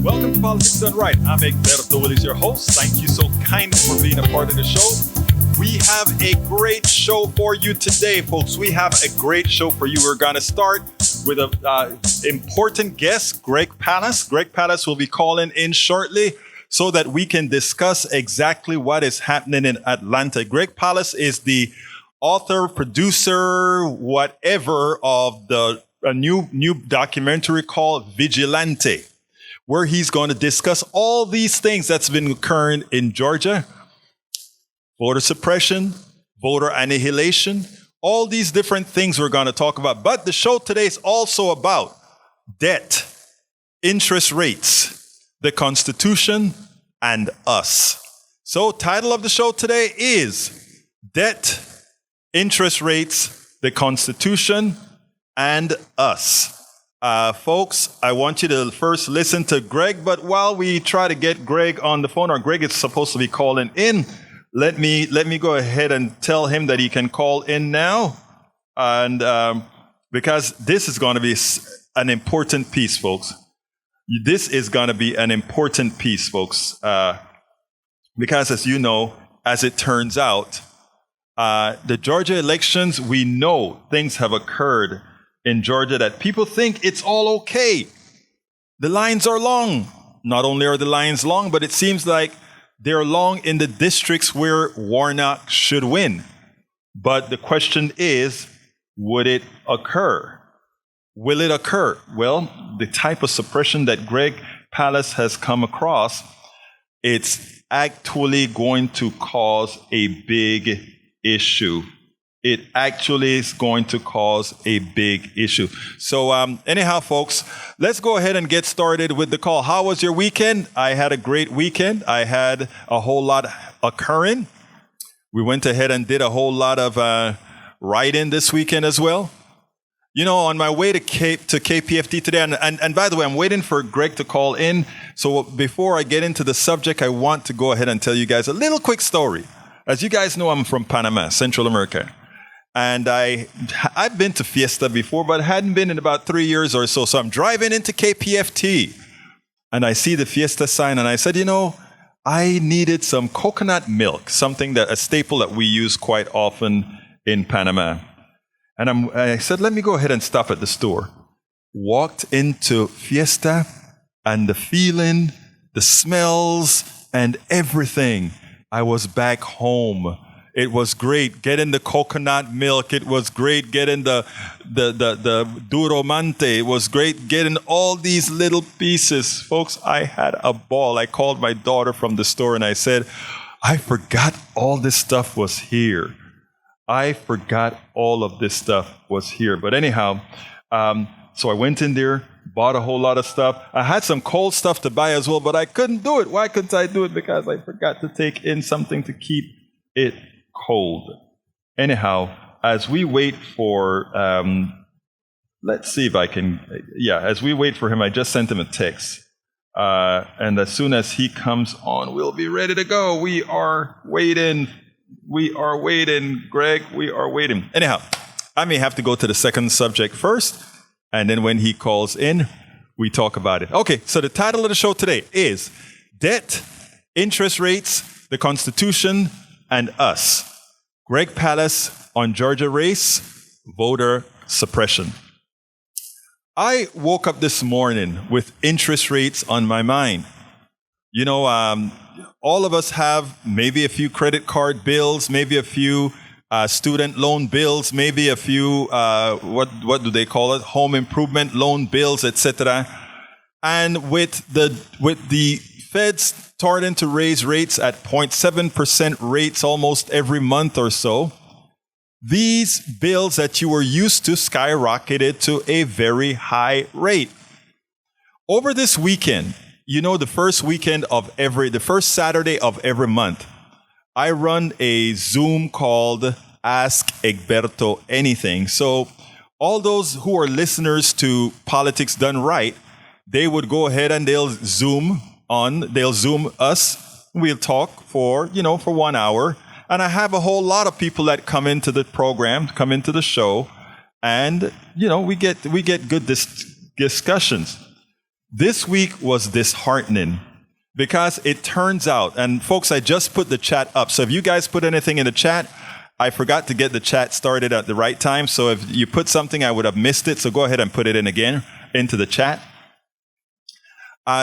Welcome to Politics Done Right. I'm Egberto Willis, your host. Thank you so kindly for being a part of the show. We have a great show for you today, folks. We have a great show for you. We're going to start with an important guest, Greg Palast. Greg Palast will be calling in shortly so that we can discuss exactly what is happening in Atlanta. Greg Palast is the author, producer, whatever of a new documentary called Vigilante, where he's going to discuss all these things that's been occurring in Georgia. Voter suppression, voter annihilation, all these different things we're going to talk about. But the show today is also about debt, interest rates, the Constitution, and us. So, title of the show today is Debt, Interest Rates, the Constitution, and Us. Folks, I want you to first listen to Greg, but while we try to get Greg on the phone, or Greg is supposed to be calling in, let me go ahead and tell him that he can call in now, and because this is going to be an important piece, folks. This is going to be an important piece, folks, because as you know, as it turns out, the Georgia elections, we know things have occurred in Georgia that people think it's all okay. The lines are long. Not only are the lines long, but it seems like they're long in the districts where Warnock should win. But the question is, would it occur? Will it occur? Well, the type of suppression that Greg Palast has come across, it's actually going to cause a big issue. It actually is going to cause a big issue. So anyhow, folks, let's go ahead and get started with the call. How was your weekend? I had a great weekend. I had a whole lot occurring. We went ahead and did a whole lot of writing this weekend as well. You know, on my way to KPFT today, and by the way, I'm waiting for Greg to call in. So before I get into the subject, I want to go ahead and tell you guys a little quick story. As you guys know, I'm from Panama, Central America. And I've been to Fiesta before, but hadn't been in about 3 years or so. So I'm driving into KPFT, and I see the Fiesta sign, and I said, you know, I needed some coconut milk, a staple that we use quite often in Panama. And I said, let me go ahead and stop at the store. Walked into Fiesta, and the feeling, the smells, and everything. I was back home. It was great getting the coconut milk. It was great getting the duromante. It was great getting all these little pieces. Folks, I had a ball. I called my daughter from the store and I said, I forgot all this stuff was here. I forgot all of this stuff was here. But anyhow, so I went in there, bought a whole lot of stuff. I had some cold stuff to buy as well, but I couldn't do it. Why couldn't I do it? Because I forgot to take in something to keep it cold. Anyhow, as we wait for, let's see if I can, as we wait for him, I just sent him a text. And as soon as he comes on, we'll be ready to go. We are waiting. Greg. We are waiting. Anyhow, I may have to go to the second subject first, and then when he calls in, we talk about it. Okay, so the title of the show today is Debt, Interest Rates, the Constitution, and Us. Greg Palast on Georgia race, voter suppression. I woke up this morning with interest rates on my mind. You know, all of us have maybe a few credit card bills, maybe a few student loan bills, maybe a few, what do they call it? Home improvement loan bills, etc. And with the Feds starting to raise rates at 0.7% rates almost every month or so, these bills that you were used to skyrocketed to a very high rate. Over this weekend, you know, the first Saturday of every month, I run a Zoom called Ask Egberto Anything. So all those who are listeners to Politics Done Right, they would go ahead and they'll Zoom us. We'll talk for 1 hour. And I have a whole lot of people that come into the program, come into the show, and we get good discussions. This week was disheartening because it turns out, and folks, I just put the chat up. So if you guys put anything in the chat, I forgot to get the chat started at the right time. So if you put something, I would have missed it. So go ahead and put it in again into the chat.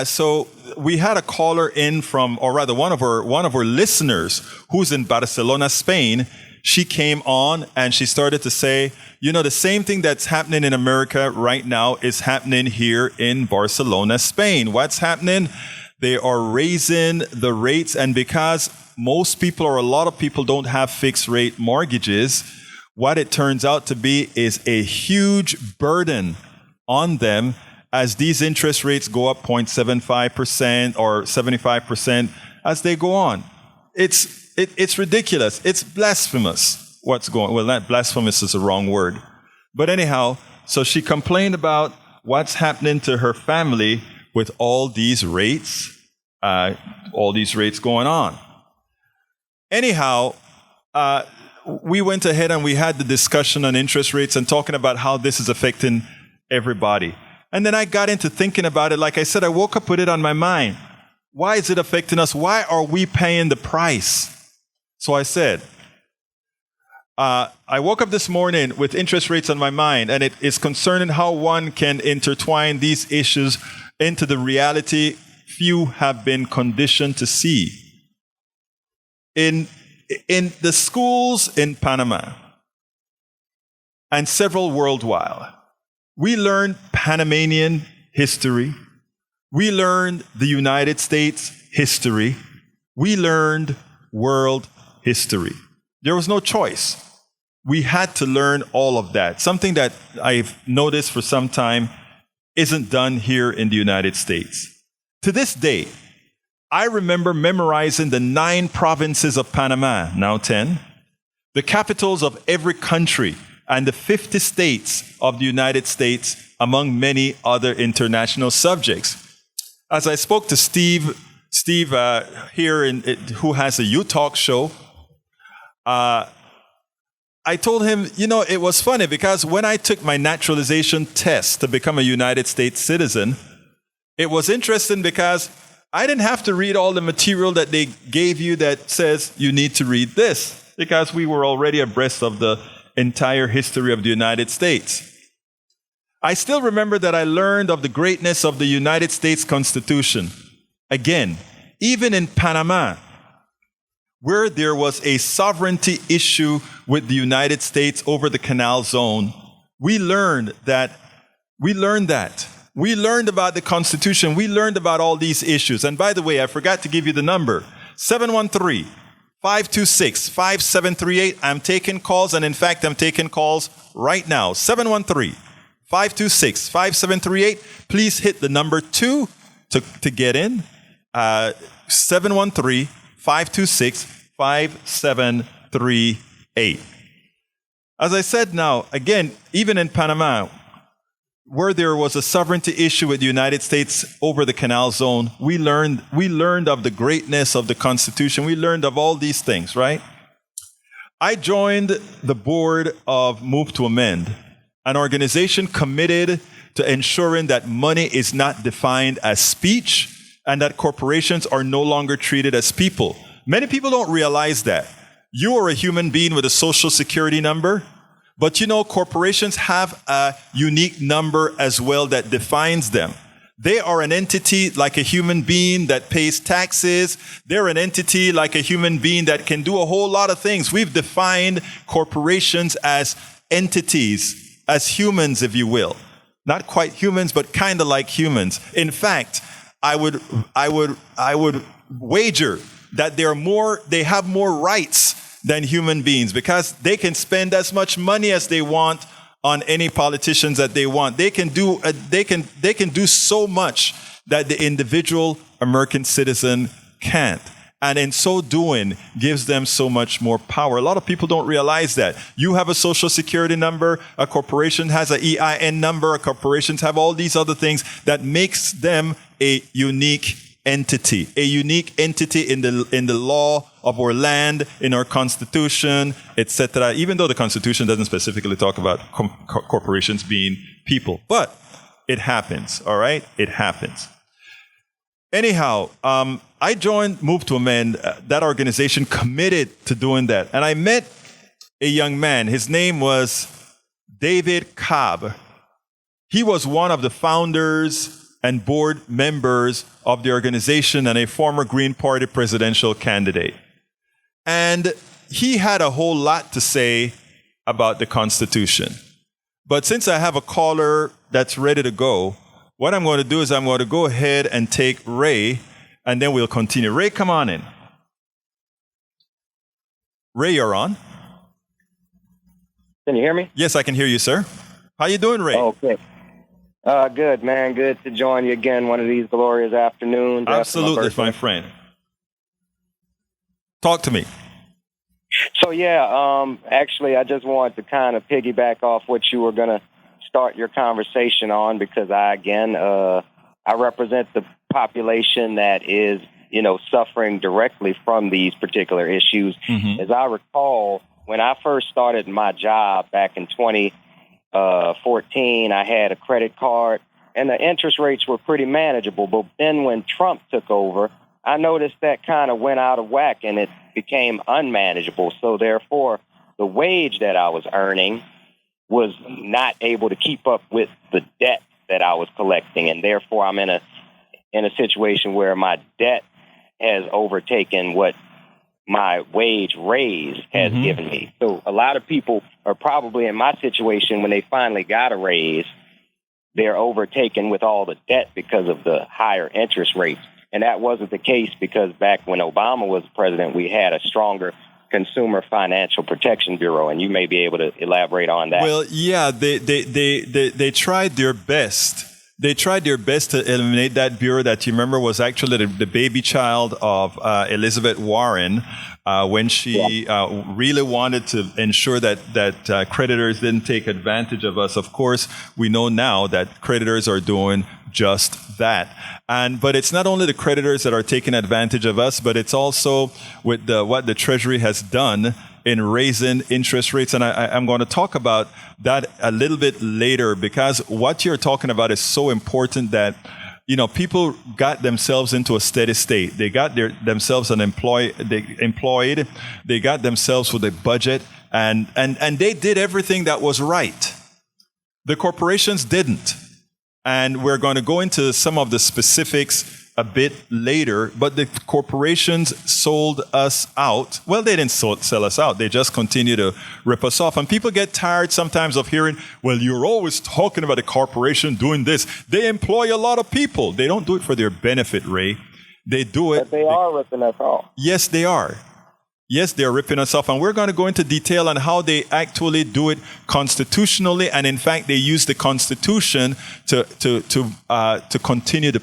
So we had a caller in from, or rather one of our listeners who's in Barcelona, Spain. She came on and she started to say, the same thing that's happening in America right now is happening here in Barcelona, Spain. What's happening? They are raising the rates, and because most people or a lot of people don't have fixed rate mortgages, what it turns out to be is a huge burden on them as these interest rates go up 0.75% or 75% as they go on. It's ridiculous. It's blasphemous what's going on. Well, not blasphemous is the wrong word. But anyhow, so she complained about what's happening to her family with all these rates going on. Anyhow, we went ahead and we had the discussion on interest rates and talking about how this is affecting everybody. And then I got into thinking about it. Like I said, I woke up with it on my mind. Why is it affecting us? Why are we paying the price? So I said, I woke up this morning with interest rates on my mind, and it is concerning how one can intertwine these issues into the reality few have been conditioned to see. In the schools in Panama and several worldwide, we learned Panamanian history. We learned the United States history. We learned world history. There was no choice. We had to learn all of that. Something that I've noticed for some time isn't done here in the United States. To this day, I remember memorizing the 9 provinces of Panama, now 10, the capitals of every country, and the 50 states of the United States, among many other international subjects. As I spoke to Steve here, who has a U-Talk show, I told him, it was funny because when I took my naturalization test to become a United States citizen, it was interesting because I didn't have to read all the material that they gave you that says you need to read this, because we were already abreast of the entire history of the United States. I still remember that I learned of the greatness of the United States Constitution. Again, even in Panama, where there was a sovereignty issue with the United States over the Canal Zone, we learned that. We learned about the Constitution. We learned about all these issues. And by the way, I forgot to give you the number. 713-526-5738. I'm taking calls, and in fact, I'm taking calls right now. 713-526-5738. Please hit the number 2 to get in. 713-526-5738. As I said now, again, even in Panama, where there was a sovereignty issue with the United States over the Canal Zone, we learned of the greatness of the Constitution. We learned of all these things, right? I joined the board of Move to Amend, an organization committed to ensuring that money is not defined as speech and that corporations are no longer treated as people. Many people don't realize that. You are a human being with a social security number, but corporations have a unique number as well that defines them. They are an entity like a human being that pays taxes. They're an entity like a human being that can do a whole lot of things. We've defined corporations as entities, as humans, if you will. Not quite humans, but kind of like humans. In fact, I would wager that they have more rights than human beings, because they can spend as much money as they want on any politicians that they want. They can do so much that the individual American citizen can't. And in so doing, gives them so much more power. A lot of people don't realize that. You have a social security number, a corporation has an EIN number, corporations have all these other things that makes them a unique entity in the law of our land, in our Constitution, etc. Even though the Constitution doesn't specifically talk about corporations being people. But it happens. All right? It happens. Anyhow, I joined Move to Amend, that organization committed to doing that. And I met a young man. His name was David Cobb. He was one of the founders and board members of the organization and a former Green Party presidential candidate. And he had a whole lot to say about the Constitution. But since I have a caller that's ready to go, what I'm going to do is I'm going to go ahead and take Ray, and then we'll continue. Ray, come on in. Ray, you're on. Can you hear me? Yes, I can hear you, sir. How you doing, Ray? Okay. Good, man. Good to join you again one of these glorious afternoons. Absolutely, my friend. Talk to me. So, actually, I just wanted to kind of piggyback off what you were going to start your conversation on, because I represent the population that is, suffering directly from these particular issues. Mm-hmm. As I recall, when I first started my job back in 2014, I had a credit card, and the interest rates were pretty manageable. But then when Trump took over, I noticed that kind of went out of whack, and it became unmanageable. So therefore, the wage that I was earning was not able to keep up with the debt that I was collecting, and therefore I'm in a situation where my debt has overtaken what my wage raise has given me. So a lot of people are probably in my situation. When they finally got a raise, they're overtaken with all the debt because of the higher interest rates. And that wasn't the case, because back when Obama was president, we had a stronger Consumer Financial Protection Bureau, and you may be able to elaborate on that. Well, yeah, they tried their best. They tried their best to eliminate that bureau that you remember was actually the baby child of Elizabeth Warren, when she really wanted to ensure that creditors didn't take advantage of us. Of course, we know now that creditors are doing just that. But it's not only the creditors that are taking advantage of us, but it's also with what the Treasury has done in raising interest rates. And I'm going to talk about that a little bit later, because what you're talking about is so important that, people got themselves into a steady state. They got themselves employed. They got themselves with a budget, and they did everything that was right. The corporations didn't. And we're going to go into some of the specifics a bit later, but the corporations sold us out. Well, they didn't sell us out. They just continue to rip us off. And people get tired sometimes of hearing, well, you're always talking about a corporation doing this. They employ a lot of people. They don't do it for their benefit, Ray. They do it. But they are ripping us off. Yes, they are. Yes, they're ripping us off, and we're going to go into detail on how they actually do it constitutionally, and in fact, they use the Constitution to continue the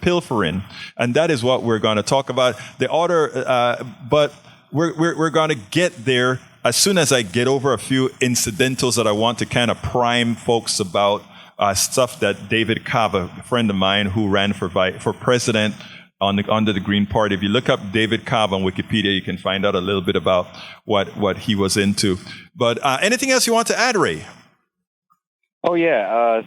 pilfering, and that is what we're going to talk about. But we're going to get there as soon as I get over a few incidentals that I want to kind of prime folks about stuff that David Cobb, a friend of mine who ran for president under the Green Party. If you look up David Cobb on Wikipedia, you can find out a little bit about what he was into. But anything else you want to add, Ray? Oh, yeah.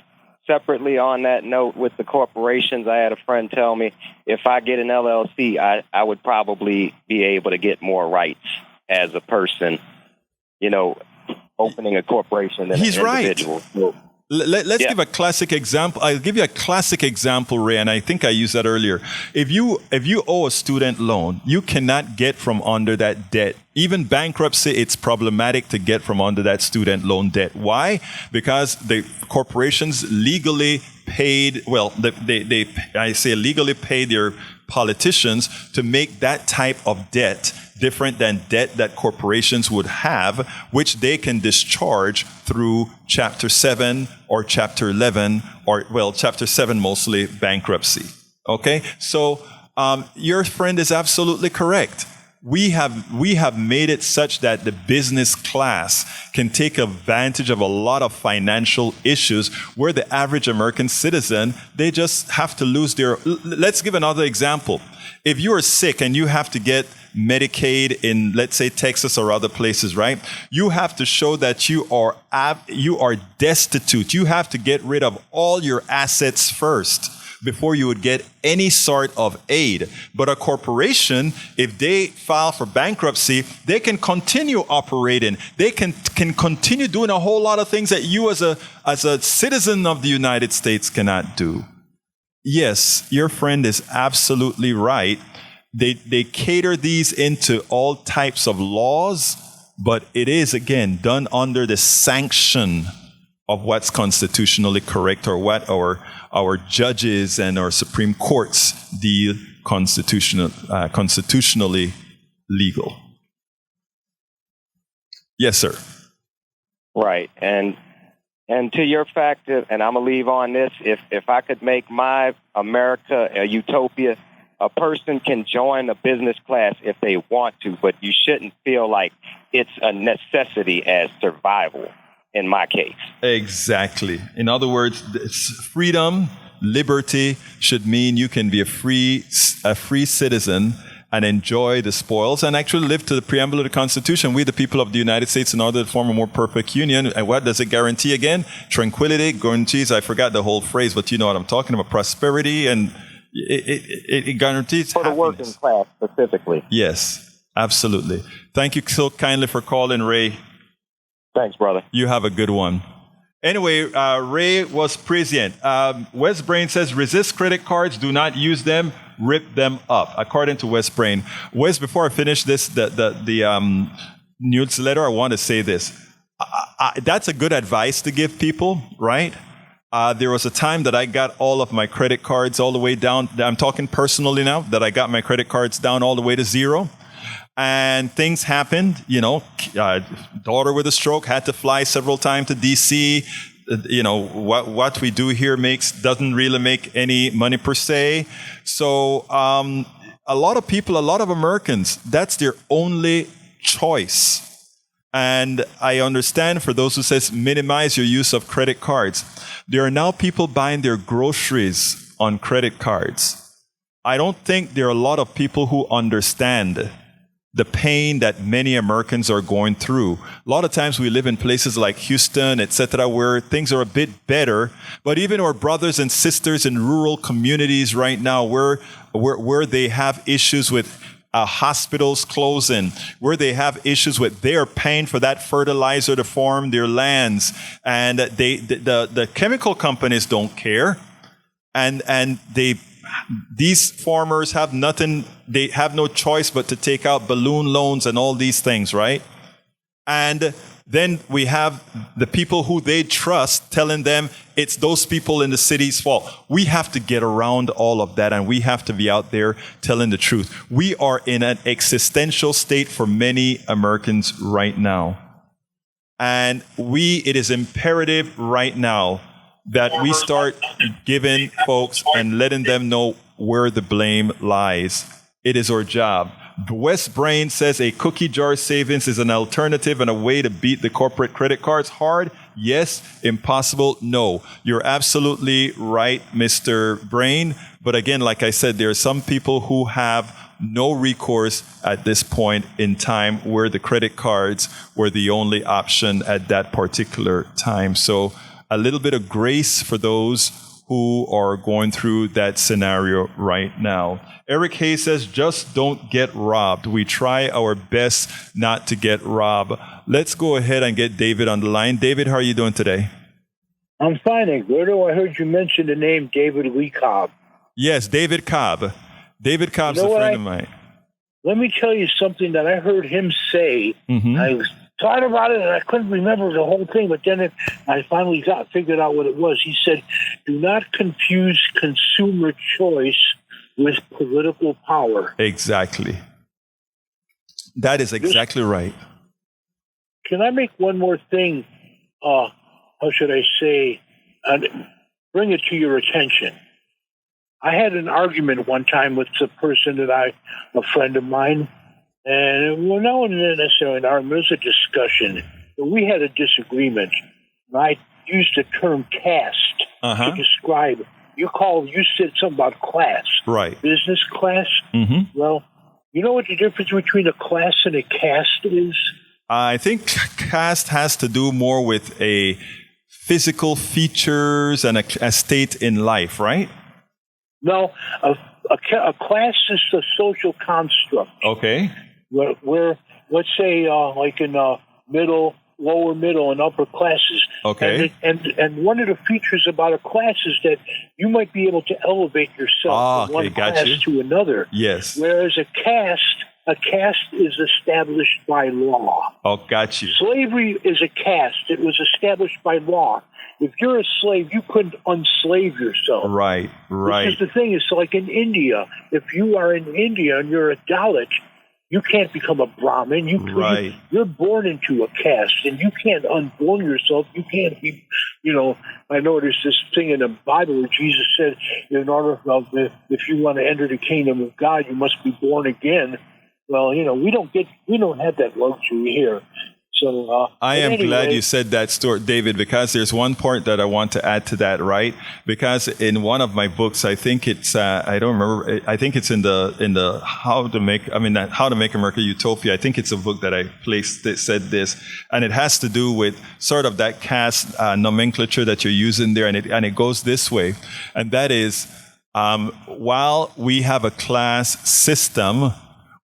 Separately on that note with the corporations, I had a friend tell me if I get an LLC, I would probably be able to get more rights as a person, opening a corporation than He's an individual. Right. Let's give a classic example. I'll give you a classic example, Ray, and I think I used that earlier. If you owe a student loan, you cannot get from under that debt. Even bankruptcy, it's problematic to get from under that student loan debt. Why? Because the corporations legally paid, legally paid their politicians to make that type of debt different than debt that corporations would have, which they can discharge through Chapter 7 or Chapter 11, Chapter 7 mostly bankruptcy. Okay? So your friend is absolutely correct. We have made it such that the business class can take advantage of a lot of financial issues where the average American citizen, they just have to lose their... Let's give another example. If you are sick and you have to get Medicaid in, let's say, Texas or other places, right? You have to show that you are destitute. You have to get rid of all your assets first before you would get any sort of aid. But a corporation, if they file for bankruptcy, they can continue operating. They can continue doing a whole lot of things that you as a citizen of the United States cannot do. Yes, your friend is absolutely right. They cater these into all types of laws, but it is, again, done under the sanction of what's constitutionally correct, or what our judges and our Supreme Courts deem constitutionally legal. Yes, sir. Right. And to your fact, and I'm going to leave on this, if I could make my America a utopia, a person can join a business class if they want to, but you shouldn't feel like it's a necessity as survival. In my case. Exactly. In other words, freedom, liberty should mean you can be a free citizen and enjoy the spoils and actually live to the preamble of the Constitution. We, the people of the United States, in order to form a more perfect union. And what does it guarantee again? Tranquility, guarantees, I forgot the whole phrase, but you know what I'm talking about. Prosperity, and it guarantees for the working class specifically. Yes, absolutely. Thank you so kindly for calling, Ray. Thanks, brother. You have a good one. Anyway, Ray was prescient. West Brain says, resist credit cards, do not use them, rip them up, according to West Brain. Wes, before I finish this, the newsletter, I want to say this. That's a good advice to give people, right? There was a time that I got all of my credit cards all the way down. I'm talking personally now, that I got my credit cards down all the way to zero. And things happened, daughter with a stroke had to fly several times to DC. What we do here doesn't really make any money per se. So a lot of people, a lot of Americans, that's their only choice. And I understand for those who says minimize your use of credit cards. There are now people buying their groceries on credit cards. I don't think there are a lot of people who understand the pain that many Americans are going through. A lot of times we live in places like Houston, etc., where things are a bit better. But even our brothers and sisters in rural communities right now, where they have issues with hospitals closing, where they have issues with they're paying for that fertilizer to farm their lands, and the chemical companies don't care, and these farmers have nothing, they have no choice but to take out balloon loans and all these things, right? And then we have the people who they trust telling them it's those people in the city's fault. We have to get around all of that, and we have to be out there telling the truth. We are in an existential state for many Americans right now. And it is imperative right now that we start giving folks and letting them know where the blame lies. It is our job. West Brain says a cookie jar savings is an alternative and a way to beat the corporate credit cards. Hard? Yes. Impossible? No. You're absolutely right, Mr. Brain. But again, like I said, there are some people who have no recourse at this point in time where the credit cards were the only option at that particular time. So a little bit of grace for those who are going through that scenario right now. Eric Hayes says, just don't get robbed. We try our best not to get robbed. Let's go ahead and get David on the line. David, how are you doing today? I'm fine, Eduardo. I heard you mention the name David Lee Cobb. Yes, David Cobb. David Cobb's a friend of mine. Let me tell you something that I heard him say. Mm-hmm. I was thought about it, and I couldn't remember the whole thing, but then I finally figured out what it was. He said, do not confuse consumer choice with political power. Exactly. That is exactly right. Can I make one more thing, how should I say, bring it to your attention? I had an argument one time with a person a friend of mine, and well, no one necessarily an argument, it was a discussion. But we had a disagreement. And I used the term caste to describe. You said something about class. Right. Business class. Mm-hmm. Well, You know what the difference between a class and a caste is? I think caste has to do more with a physical features and a state in life, right? No, a class is a social construct. Okay. Where let's say, like in lower middle, and upper classes. Okay. And one of the features about a class is that you might be able to elevate yourself from one class to another. Yes. Whereas a caste is established by law. Oh, got you. Slavery is a caste. It was established by law. If you're a slave, you couldn't unslave yourself. Right. This is the thing. It's like in India. If you are in India and you're a Dalit, you can't become a Brahmin. You're born into a caste, and you can't unborn yourself. You can't be, I know there's this thing in the Bible where Jesus said, in order, if you want to enter the kingdom of God, you must be born again. Well, we don't have that luxury here. So I am glad you said that, Stuart, David, because there's one part that I want to add to that, right? Because in one of my books, I think it's I don't remember. I think it's in the How to Make America Utopia. I think it's a book that I placed that said this, and it has to do with sort of that caste nomenclature that you're using there, and it goes this way, and that is while we have a class system,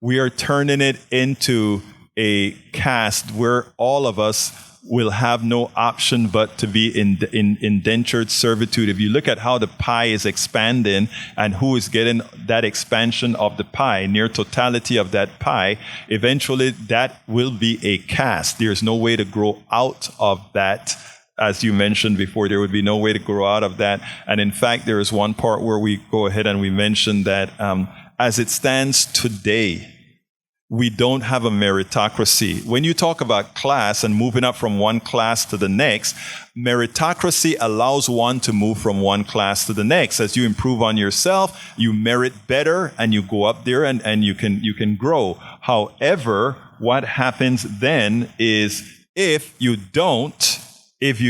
we are turning it into a caste where all of us will have no option but to be in indentured servitude. If you look at how the pie is expanding and who is getting that expansion of the pie, near totality of that pie, eventually that will be a caste. There's no way to grow out of that. As you mentioned before, there would be no way to grow out of that. And in fact, there is one part where we go ahead and we mention that as it stands today, we don't have a meritocracy. When you talk about class and moving up from one class to the next, meritocracy allows one to move from one class to the next. As you improve on yourself, you merit better and you go up there and you can grow. However, what happens then is if you don't have a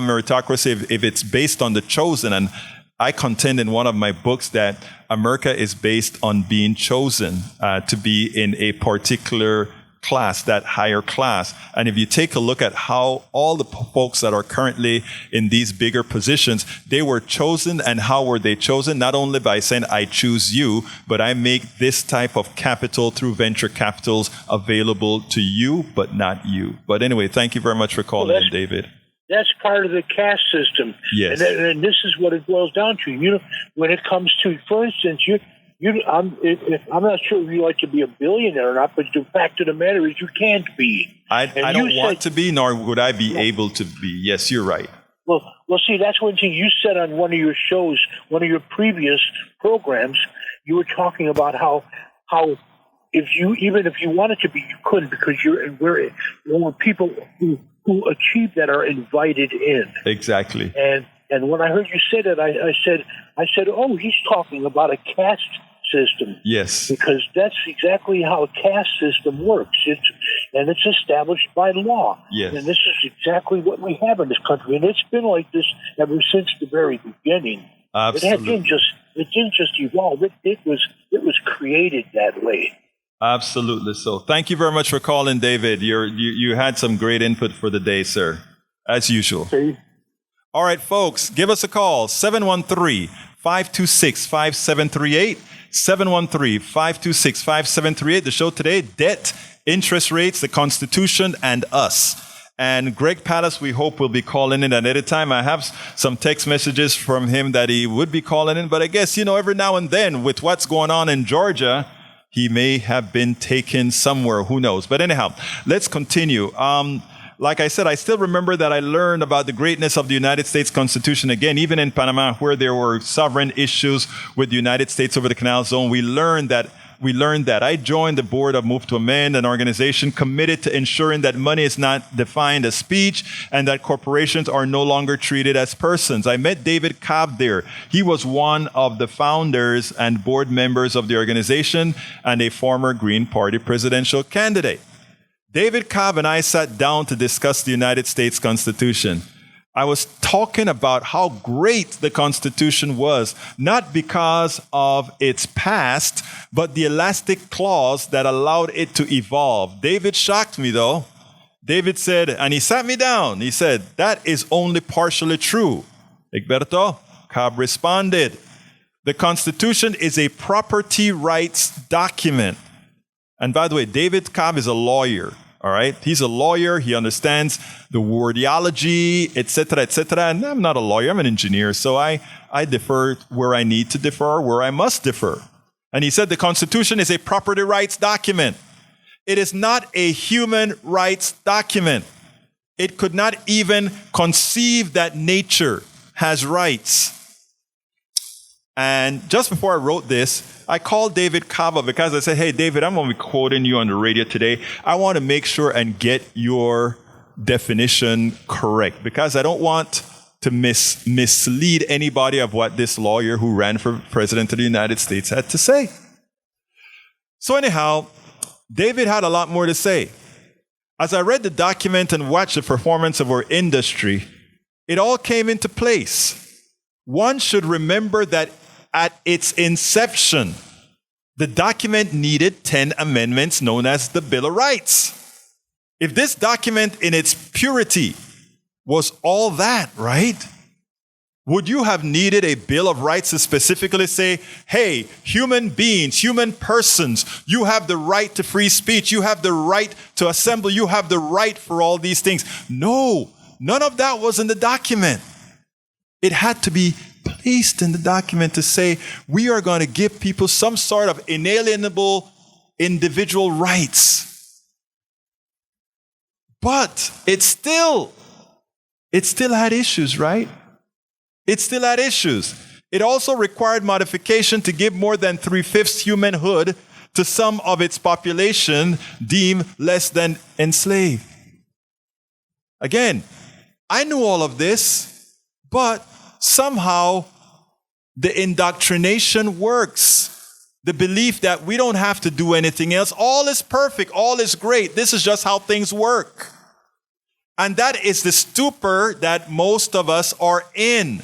meritocracy, if it's based on the chosen, and I contend in one of my books that America is based on being chosen to be in a particular class, that higher class. And if you take a look at how all the folks that are currently in these bigger positions, they were chosen. And how were they chosen? Not only by saying, I choose you, but I make this type of capital through venture capitals available to you, but not you. But anyway, thank you very much for calling in, David. That's part of the caste system. Yes. And this is what it boils down to. When it comes to, for instance, I'm not sure if you like to be a billionaire or not, but the fact of the matter is you can't be. I don't want to be, nor would I be able to be. Yes, you're right. Well, see, that's one thing you said on one of your shows, one of your previous programs. You were talking about how if you wanted to be, you couldn't, because we're people who achieve that are invited in. Exactly. And when I heard you say that, I said, oh, he's talking about a caste system. Yes. Because that's exactly how a caste system works. It's established by law. Yes. And this is exactly what we have in this country. And it's been like this ever since the very beginning. Absolutely. It didn't just evolve. It was created that way. Absolutely so. Thank you very much for calling, David. You had some great input for the day, sir, as usual. Okay. All right, folks, give us a call, 713-526-5738, 713-526-5738. The show today, debt, interest rates, the Constitution, and us. And Greg Palast, we hope, will be calling in at any time. I have some text messages from him that he would be calling in, but I guess, every now and then with what's going on in Georgia, he may have been taken somewhere. Who knows? But anyhow, let's continue. Like I said, I still remember that I learned about the greatness of the United States Constitution. Again, even in Panama, where there were sovereign issues with the United States over the Canal Zone, we learned that. I joined the board of Move to Amend, an organization committed to ensuring that money is not defined as speech and that corporations are no longer treated as persons. I met David Cobb there. He was one of the founders and board members of the organization and a former Green Party presidential candidate. David Cobb and I sat down to discuss the United States Constitution. I was talking about how great the Constitution was, not because of its past, but the elastic clause that allowed it to evolve. David shocked me, though. David said, and he sat me down, he said, that is only partially true. Egberto, Cobb responded, the Constitution is a property rights document. And by the way, David Cobb is a lawyer. All right, he's a lawyer. He understands the wordiology, etc., etc. And I'm not a lawyer. I'm an engineer. So I defer where I need to defer, where I must defer. And he said the Constitution is a property rights document. It is not a human rights document. It could not even conceive that nature has rights. And just before I wrote this, I called David Cobb up because I said, hey, David, I'm going to be quoting you on the radio today. I want to make sure and get your definition correct because I don't want to mislead anybody of what this lawyer who ran for president of the United States had to say. So anyhow, David had a lot more to say. As I read the document and watched the performance of our industry, it all came into place. One should remember that at its inception, the document needed 10 amendments known as the Bill of Rights. If this document in its purity was all that, right? Would you have needed a Bill of Rights to specifically say, hey, human beings, human persons, you have the right to free speech, you have the right to assemble, you have the right for all these things? No, none of that was in the document. It had to be placed in the document to say, we are going to give people some sort of inalienable individual rights. But it still had issues, right? It still had issues. It also required modification to give more than 3/5 humanhood to some of its population deemed less than enslaved. Again, I knew all of this, but somehow the indoctrination works. The belief that we don't have to do anything else. All is perfect. All is great. This is just how things work. And that is the stupor that most of us are in.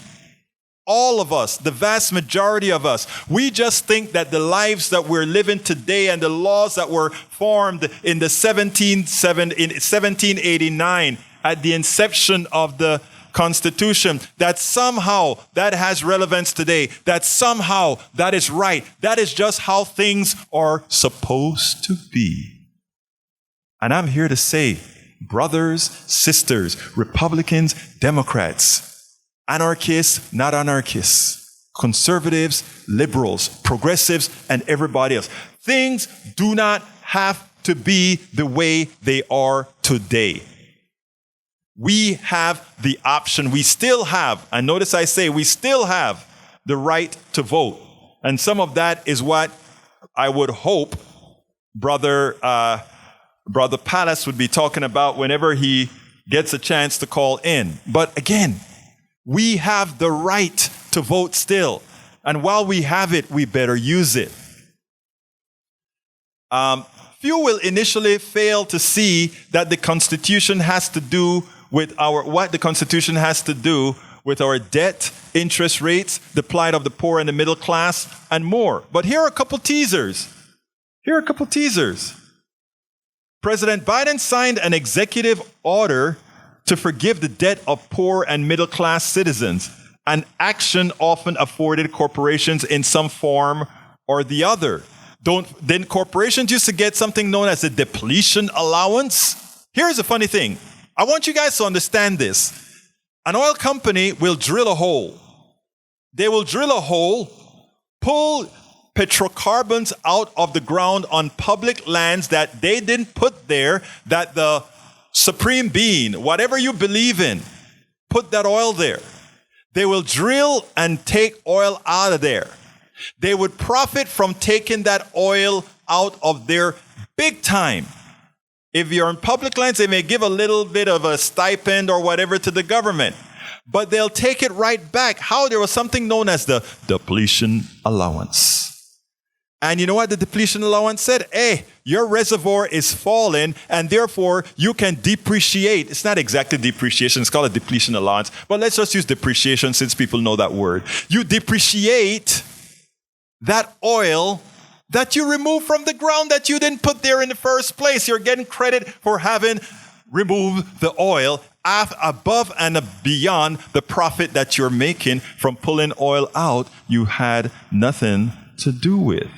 All of us, the vast majority of us. We just think that the lives that we're living today and the laws that were formed in the 1789 at the inception of the Constitution, that somehow that has relevance today, that somehow that is right. That is just how things are supposed to be. And I'm here to say, brothers, sisters, Republicans, Democrats, anarchists, not anarchists, conservatives, liberals, progressives, and everybody else. Things do not have to be the way they are today. We have the option. We still have, and notice I say we still have the right to vote. And some of that is what I would hope Brother Palast would be talking about whenever he gets a chance to call in. But again, we have the right to vote still. And while we have it, we better use it. Few will initially fail to see that the Constitution has to do with what the Constitution has to do with our debt, interest rates, the plight of the poor and the middle class, and more. But here are a couple teasers. President Biden signed an executive order to forgive the debt of poor and middle class citizens, an action often afforded corporations in some form or the other. Then corporations used to get something known as a depletion allowance. Here's a funny thing. I want you guys to understand this. An oil company will drill a hole. They will drill a hole, pull petrocarbons out of the ground on public lands that they didn't put there, that the supreme being, whatever you believe in, put that oil there. They will drill and take oil out of there. They would profit from taking that oil out of there big time. If you're on public lands, they may give a little bit of a stipend or whatever to the government, but they'll take it right back. How? There was something known as the depletion allowance. And you know what the depletion allowance said? Hey, your reservoir is falling, and therefore you can depreciate. It's not exactly depreciation, it's called a depletion allowance. But let's just use depreciation since people know that word. You depreciate that oil that you remove from the ground that you didn't put there in the first place. You're getting credit for having removed the oil above and beyond the profit that you're making from pulling oil out you had nothing to do with.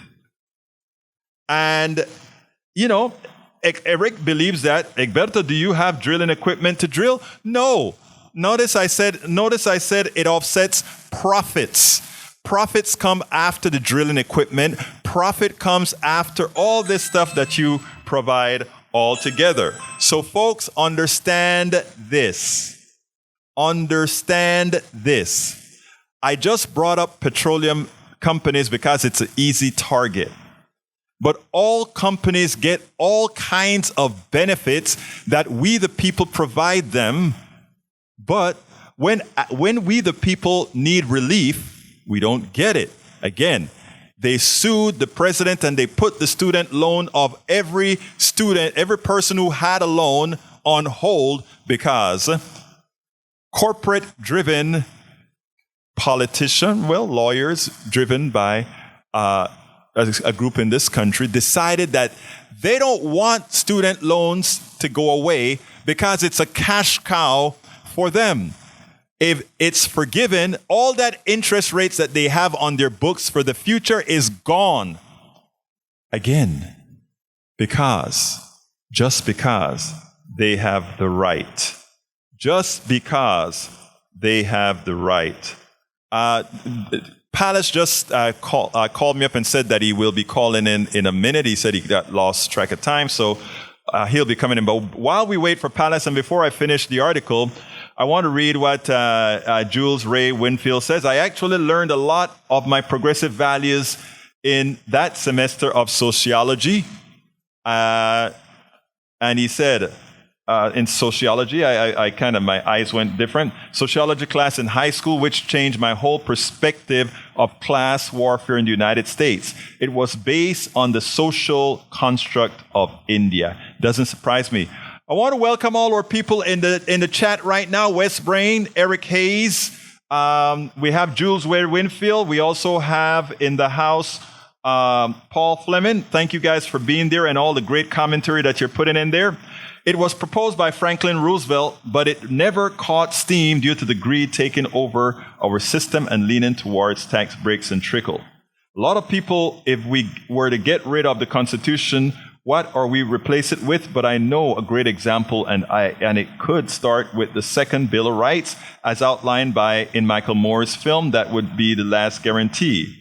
And, you know, Eric believes that. Egberto, do you have drilling equipment to drill? No. Notice I said it offsets profits. Profits come after the drilling equipment. Profit comes after all this stuff that you provide altogether. So, folks, understand this. Understand this. I just brought up petroleum companies because it's an easy target. But all companies get all kinds of benefits that we, the people, provide them. But when we, the people, need relief, we don't get it. Again, they sued the president and they put the student loan of every student, every person who had a loan on hold because corporate-driven lawyers driven by a group in this country decided that they don't want student loans to go away because it's a cash cow for them. If it's forgiven, all that interest rates that they have on their books for the future is gone. Again, just because they have the right. Just because they have the right. Palast just called me up and said that he will be calling in a minute. He said he got lost track of time, so he'll be coming in. But while we wait for Palast, and before I finish the article, I want to read what Jules Ray Winfield says. I actually learned a lot of my progressive values in that semester of sociology. And he said, in sociology, I kind of, my eyes went different. Sociology class in high school, which changed my whole perspective of class warfare in the United States. It was based on the social construct of India. Doesn't surprise me. I want to welcome all our people in the chat right now. Wes Brain, Eric Hayes. We have Jules Ware Winfield. We also have in the house Paul Fleming. Thank you guys for being there and all the great commentary that you're putting in there. It was proposed by Franklin Roosevelt, but it never caught steam due to the greed taking over our system and leaning towards tax breaks and trickle. A lot of people, if we were to get rid of the Constitution, what are we replace it with? But I know a great example, and it could start with the second Bill of Rights, as outlined in Michael Moore's film. That would be The Last Guarantee.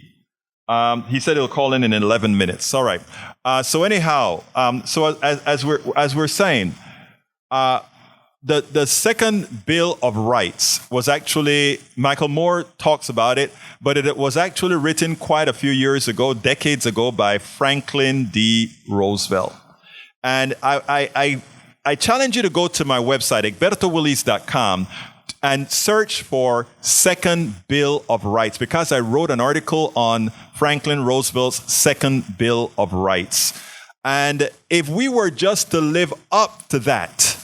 He said he'll call in 11 minutes. All right. So anyhow, so as we're saying, the second Bill of Rights was actually, Michael Moore talks about it, but it was actually written quite a few years ago, decades ago, by Franklin D. Roosevelt. And I challenge you to go to my website, egbertowillis.com, and search for Second Bill of Rights, because I wrote an article on Franklin Roosevelt's Second Bill of Rights. And if we were just to live up to that,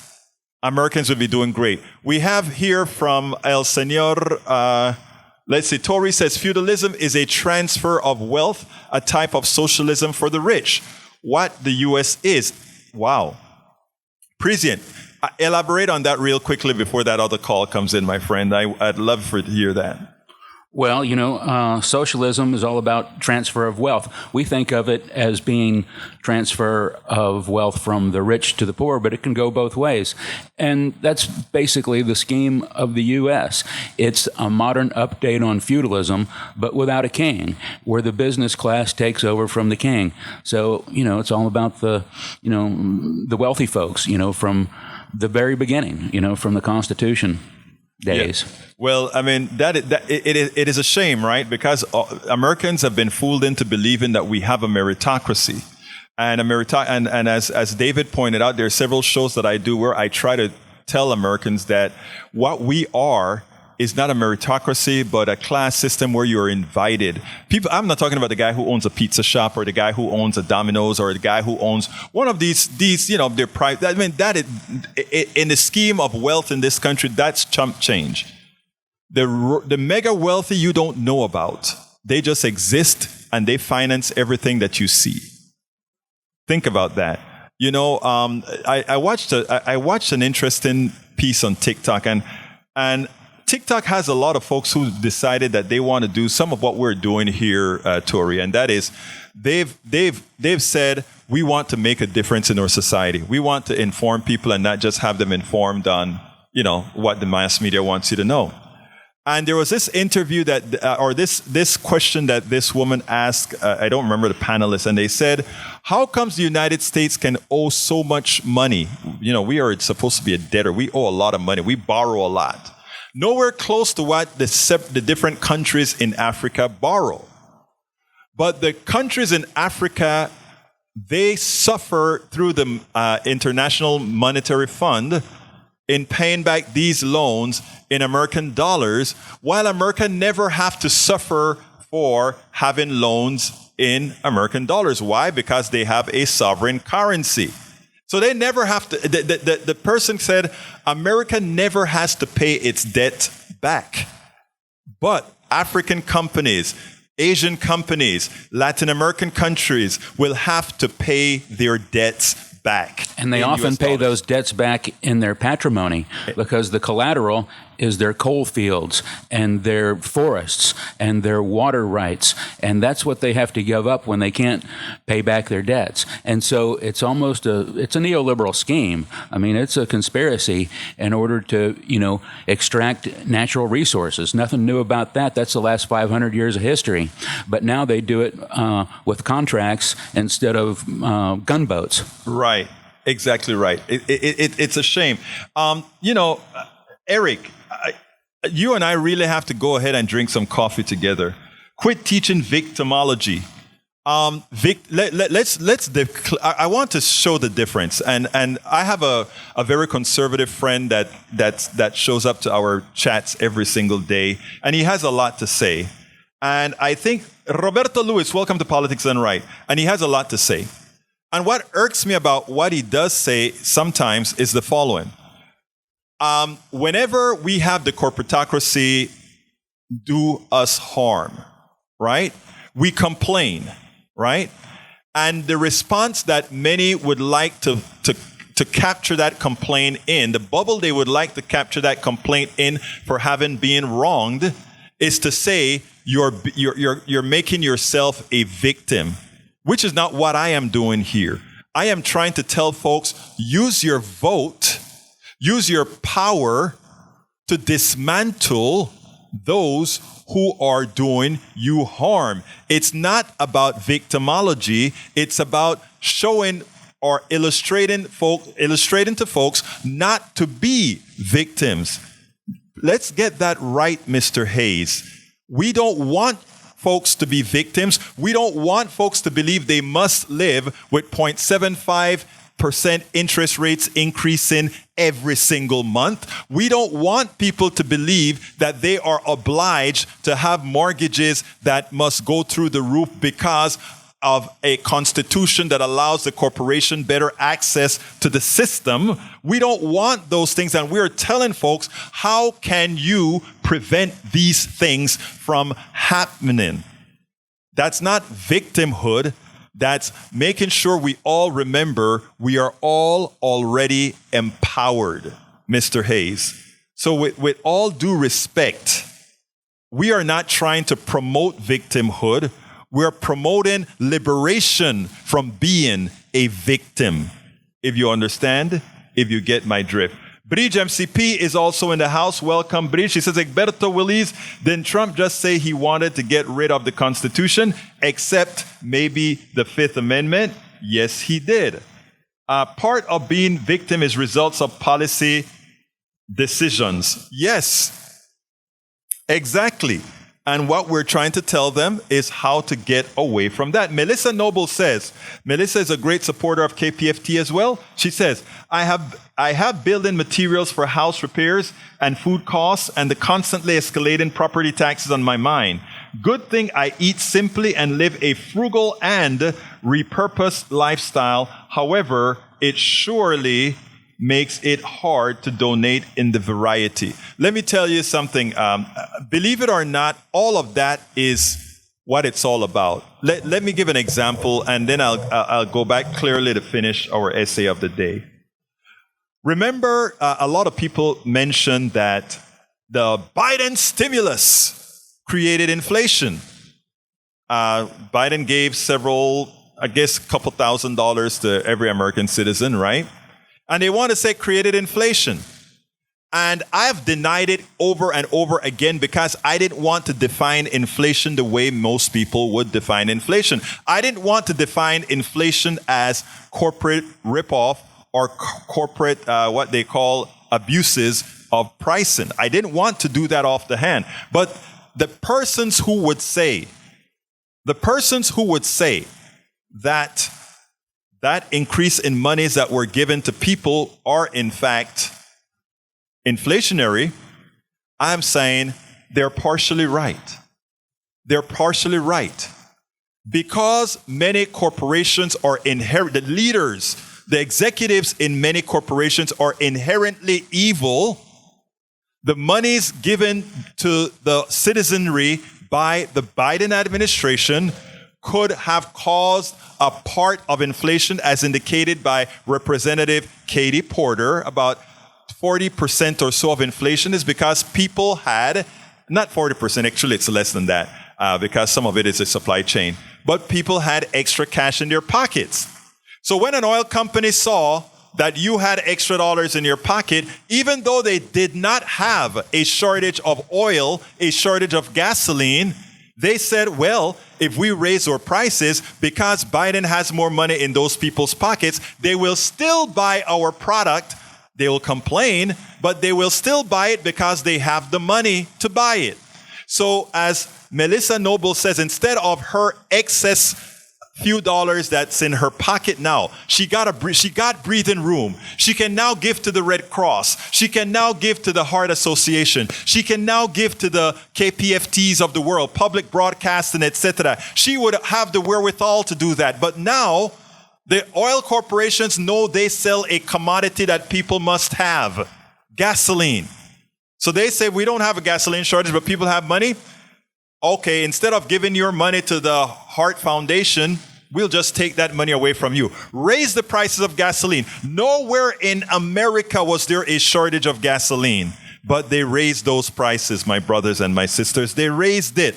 Americans would be doing great. We have here from El Señor, let's see, Tori says, feudalism is a transfer of wealth, a type of socialism for the rich. What the U.S. is. Wow. Prescient. Elaborate on that real quickly before that other call comes in, my friend. I'd love to hear that. Well, socialism is all about transfer of wealth. We think of it as being transfer of wealth from the rich to the poor, but it can go both ways. And that's basically the scheme of the U.S. It's a modern update on feudalism, but without a king, where the business class takes over from the king. So, it's all about the wealthy folks, from the very beginning, from the Constitution days. Yeah. Well, I mean, it is a shame, right? Because Americans have been fooled into believing that we have a meritocracy. And and as David pointed out, there are several shows that I do where I try to tell Americans that what we are is not a meritocracy, but a class system where you're invited. People, I'm not talking about the guy who owns a pizza shop or the guy who owns a Domino's or the guy who owns one of these, their private. I mean, that is, in the scheme of wealth in this country, that's chump change. The mega wealthy you don't know about. They just exist and they finance everything that you see. Think about that. I watched an interesting piece on TikTok and TikTok has a lot of folks who decided that they want to do some of what we're doing here, Tori, and that is they've said we want to make a difference in our society. We want to inform people and not just have them informed on what the mass media wants you to know. And there was this interview or this question that this woman asked. I don't remember the panelists, and they said, "How comes the United States can owe so much money? We are supposed to be a debtor. We owe a lot of money. We borrow a lot." Nowhere close to what the different countries in Africa borrow. But the countries in Africa, they suffer through the International Monetary Fund in paying back these loans in American dollars, while America never have to suffer for having loans in American dollars. Why? Because they have a sovereign currency. So they never have to, the person said, America never has to pay its debt back. But African companies, Asian companies, Latin American countries will have to pay their debts back. And they often pay those debts back in their patrimony because the collateral is their coal fields and their forests and their water rights. And that's what they have to give up when they can't pay back their debts. And so it's almost it's a neoliberal scheme. I mean, it's a conspiracy in order to, extract natural resources. Nothing new about that. That's the last 500 years of history. But now they do it with contracts instead of gunboats. Right. Exactly right. It's a shame. Eric, you and I really have to go ahead and drink some coffee together. Quit teaching victimology. I want to show the difference, and I have a very conservative friend that shows up to our chats every single day, and he has a lot to say. And I think Roberto Luis, welcome to Politics Done Right, and he has a lot to say. And what irks me about what he does say sometimes is the following. Whenever we have the corporatocracy do us harm, right? We complain, right? And the response that many would like to capture that complaint in, the bubble they would like to capture that complaint in for having been wronged, is to say you're making yourself a victim, which is not what I am doing here. I am trying to tell folks, use your vote, use your power to dismantle those who are doing you harm. It's not about victimology. It's about showing or illustrating to folks not to be victims. Let's get that right, Mr. Hayes. We don't want folks to be victims. We don't want folks to believe they must live with 0.75% interest rates increasing every single month. We don't want people to believe that they are obliged to have mortgages that must go through the roof because of a constitution that allows the corporation better access to the system. We don't want those things, and we're telling folks, how can you prevent these things from happening? That's not victimhood. That's making sure we all remember we are all already empowered, Mr. Hayes. So with all due respect, we are not trying to promote victimhood. We're promoting liberation from being a victim. If you understand, if you get my drift. Bridge MCP is also in the house. Welcome, Bridge. She says, Egberto Willis, didn't Trump just say he wanted to get rid of the Constitution, except maybe the Fifth Amendment? Yes, he did. Part of being victim is results of policy decisions. Yes, exactly. And what we're trying to tell them is how to get away from that. Melissa Noble says, Melissa is a great supporter of KPFT as well. She says, I have built-in materials for house repairs and food costs and the constantly escalating property taxes on my mind. Good thing I eat simply and live a frugal and repurposed lifestyle. However, it surely makes it hard to donate in the variety. Let me tell you something. Believe it or not, all of that is what it's all about. Let me give an example, and then I'll go back clearly to finish our essay of the day. Remember, a lot of people mention that the Biden stimulus created inflation. Biden gave several, I guess, couple $1,000s to every American citizen, right? And they want to say created inflation. And I've denied it over and over again because I didn't want to define inflation the way most people would define inflation. I didn't want to define inflation as corporate ripoff or corporate, what they call abuses of pricing. I didn't want to do that off the hand. But the persons who would say that increase in monies that were given to people are in fact inflationary, I'm saying they're partially right. They're partially right. Because many corporations are the leaders, the executives in many corporations are inherently evil, the monies given to the citizenry by the Biden administration could have caused a part of inflation, as indicated by Representative Katie Porter. About 40% or so of inflation is because people had, not 40%, actually it's less than that, because some of it is a supply chain, but people had extra cash in their pockets. So when an oil company saw that you had extra dollars in your pocket, even though they did not have a shortage of oil, a shortage of gasoline, they said, well, if we raise our prices, because Biden has more money in those people's pockets, they will still buy our product. They will complain, but they will still buy it because they have the money to buy it. So as Melissa Noble says, instead of her excess few dollars that's in her pocket now, she got breathing room. She can now give to the Red Cross. She can now give to the Heart Association. She can now give to the KPFTs of the world, public broadcasting, etc. She would have the wherewithal to do that. But now, the oil corporations know they sell a commodity that people must have, gasoline. So they say, we don't have a gasoline shortage, but people have money. Okay, instead of giving your money to the Heart Foundation, we'll just take that money away from you. Raise the prices of gasoline. Nowhere in America was there a shortage of gasoline, but they raised those prices, my brothers and my sisters. They raised it.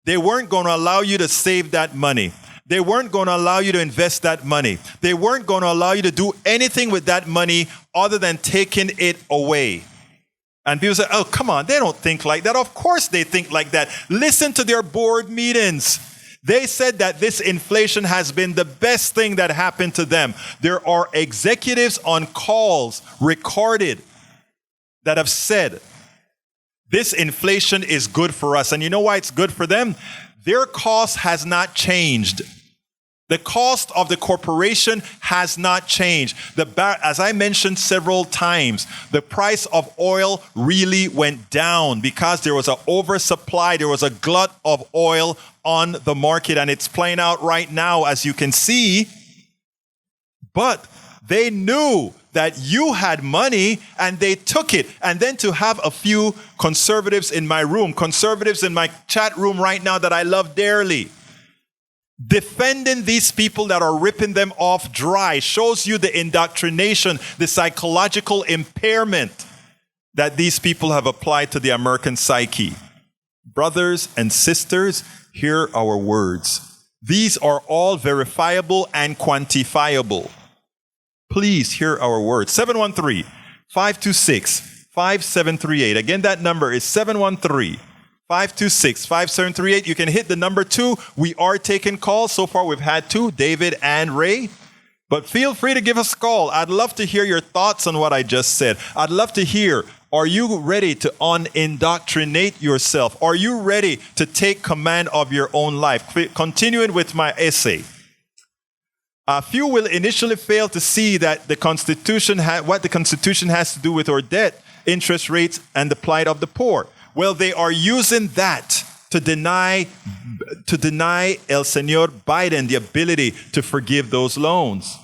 They weren't going to allow you to save that money. They weren't going to allow you to invest that money. They weren't going to allow you to do anything with that money other than taking it away. And people say, oh, come on, they don't think like that. Of course they think like that. Listen to their board meetings. They said that this inflation has been the best thing that happened to them. There are executives on calls recorded that have said, this inflation is good for us. And you know why it's good for them? Their cost has not changed. The cost of the corporation has not changed. As I mentioned several times, the price of oil really went down because there was an oversupply. There was a glut of oil on the market, and it's playing out right now, as you can see. But they knew that you had money, and they took it. And then to have a few conservatives in my room, conservatives in my chat room right now that I love dearly, defending these people that are ripping them off dry, shows you the indoctrination, the psychological impairment that these people have applied to the American psyche. Brothers and sisters, hear our words. These are all verifiable and quantifiable. Please hear our words. 713-526-5738. Again, that number is 713-526-5738. You can hit the number 2. We are taking calls. So far, we've had 2, David and Ray. But feel free to give us a call. I'd love to hear your thoughts on what I just said. I'd love to hear, Are you ready to unindoctrinate yourself? Are you ready to take command of your own life? Continuing with my essay. Few will initially fail to see that the Constitution what the Constitution has to do with our debt, interest rates, and the plight of the poor. Well, they are using that to deny El Señor Biden the ability to forgive those loans.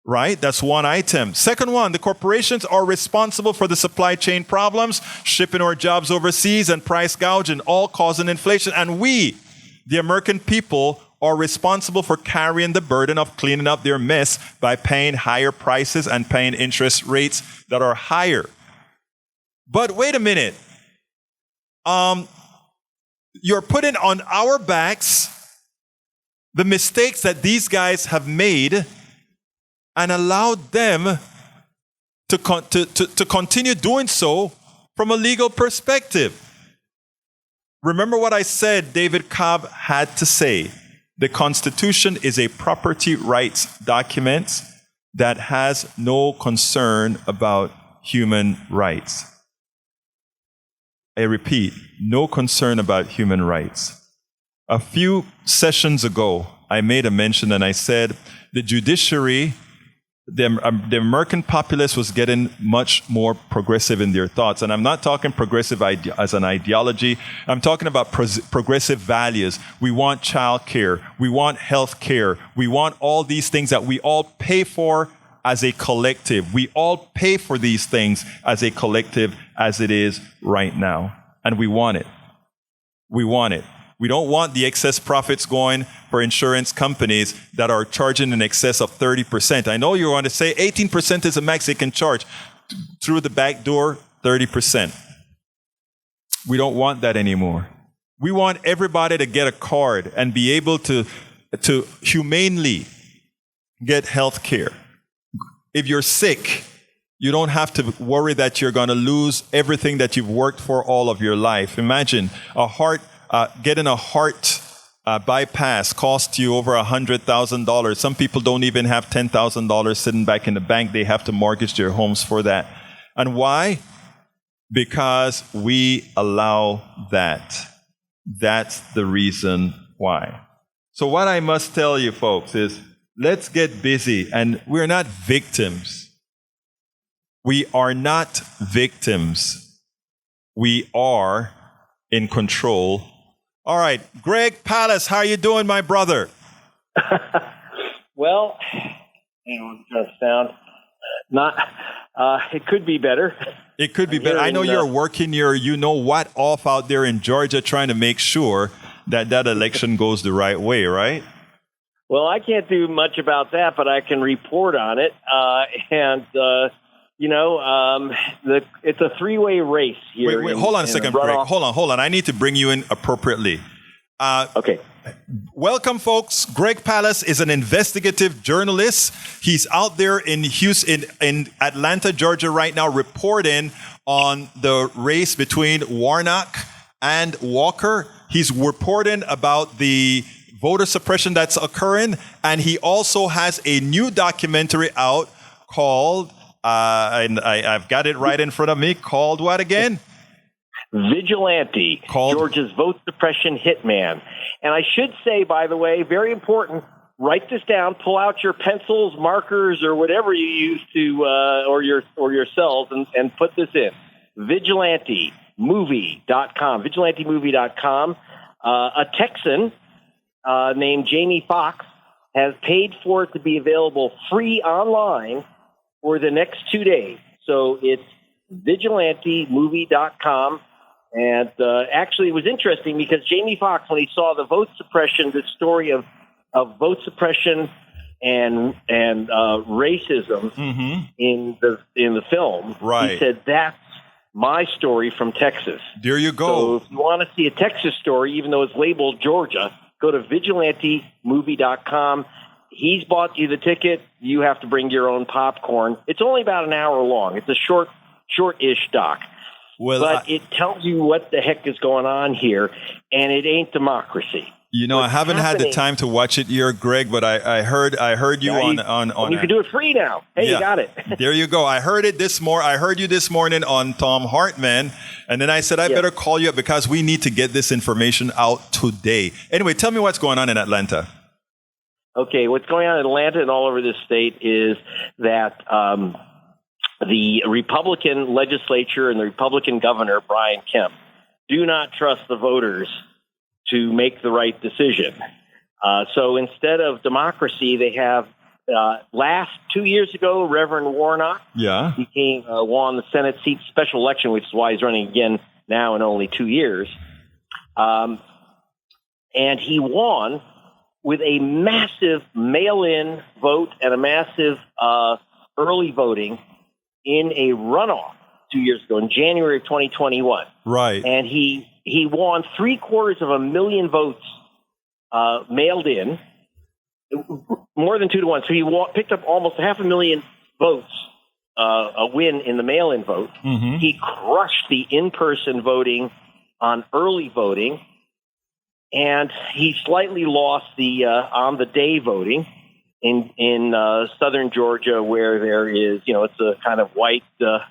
Right? That's one item. Second one, the corporations are responsible for the supply chain problems, shipping our jobs overseas, and price gouging, all causing inflation. And we, the American people, are responsible for carrying the burden of cleaning up their mess by paying higher prices and paying interest rates that are higher. But wait a minute. You're putting on our backs the mistakes that these guys have made and allowed them to continue doing so from a legal perspective. Remember what I said David Cobb had to say. The Constitution is a property rights document that has no concern about human rights. I repeat, no concern about human rights. A few sessions ago, I made a mention and I said the judiciary, the American populace was getting much more progressive in their thoughts. And I'm not talking progressive as an ideology. I'm talking about progressive values. We want child care. We want health care. We want all these things that we all pay for as a collective. We all pay for these things as a collective as it is right now. And we want it. We want it. We don't want the excess profits going for insurance companies that are charging in excess of 30%. I know you want to say 18% is the max they can charge. Through the back door, 30%. We don't want that anymore. We want everybody to get a card and be able to humanely get health care. If you're sick, you don't have to worry that you're going to lose everything that you've worked for all of your life. Imagine getting a heart bypass costs you over $100,000. Some people don't even have $10,000 sitting back in the bank. They have to mortgage their homes for that. And why? Because we allow that. That's the reason why. So what I must tell you folks is, let's get busy. And we're not victims. We are not victims. We are in control. All right, Greg Palast, how are you doing, my brother? Well, it's going to sound not. It could be better. It could be better. I know you're working your, what off out there in Georgia, trying to make sure that election goes the right way, right? Well, I can't do much about that, but I can report on it. It's a three-way race here. Wait, hold on a second, Greg. Hold on. I need to bring you in appropriately. Okay. Welcome, folks. Greg Palast is an investigative journalist. He's out there in Houston, in Atlanta, Georgia right now, reporting on the race between Warnock and Walker. He's reporting about the voter suppression that's occurring, and he also has a new documentary out called, and I've got it right in front of me, called what again? Vigilante, Georgia's vote suppression hitman. And I should say, by the way, very important, write this down, pull out your pencils, markers, or whatever you use to, or your cells, and put this in. Vigilantemovie.com, vigilantemovie.com. A Texan named Jamie Foxx has paid for it to be available free online for the next 2 days. So it's vigilantemovie.com. And actually, it was interesting because Jamie Foxx, when he saw the vote suppression, the story of vote suppression and racism in the film, right, he said, "That's my story from Texas." There you go. So if you want to see a Texas story, even though it's labeled Georgia, go to vigilantemovie.com. He's bought you the ticket. You have to bring your own popcorn. It's only about an hour long. It's a short-ish doc. Well, but it tells you what the heck is going on here, and it ain't democracy. You know, I haven't had the time to watch it here, Greg, but I heard you on. You can do it free now. Hey, you got it. There you go. I heard you this morning on Tom Hartman, and then I said I better call you up because we need to get this information out today. Anyway, tell me what's going on in Atlanta. Okay, what's going on in Atlanta and all over this state is that the Republican legislature and the Republican governor, Brian Kemp, do not trust the voters to make the right decision. So instead of democracy, they have, 2 years ago, Reverend Warnock won the Senate seat special election, which is why he's running again now in only 2 years. And he won with a massive mail-in vote and a massive early voting in a runoff 2 years ago in January of 2021. Right. And he won 750,000 votes mailed in, more than 2 to 1. So he picked up almost 500,000 votes, a win in the mail-in vote. Mm-hmm. He crushed the in-person voting on early voting, and he slightly lost the on the day voting in southern Georgia, where there is, it's a kind of white, kind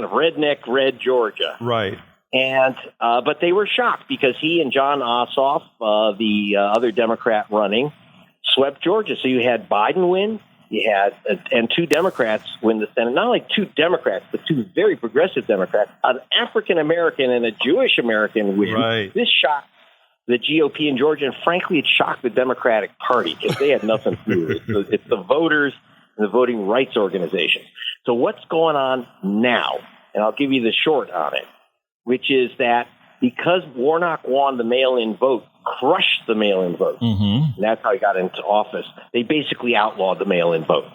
of redneck red Georgia. Right. And but they were shocked because he and John Ossoff, the other Democrat running, swept Georgia. So you had Biden win, you had and 2 Democrats win the Senate. Not only 2 Democrats, but 2 very progressive Democrats, an African American and a Jewish American win. Right. This shocked the GOP in Georgia, and frankly, it shocked the Democratic Party because they had nothing to do with it. It's the voters and the voting rights organizations. So what's going on now? And I'll give you the short on it, which is that because Warnock won the mail-in vote, crushed the mail-in vote, mm-hmm. and that's how he got into office, they basically outlawed the mail-in vote.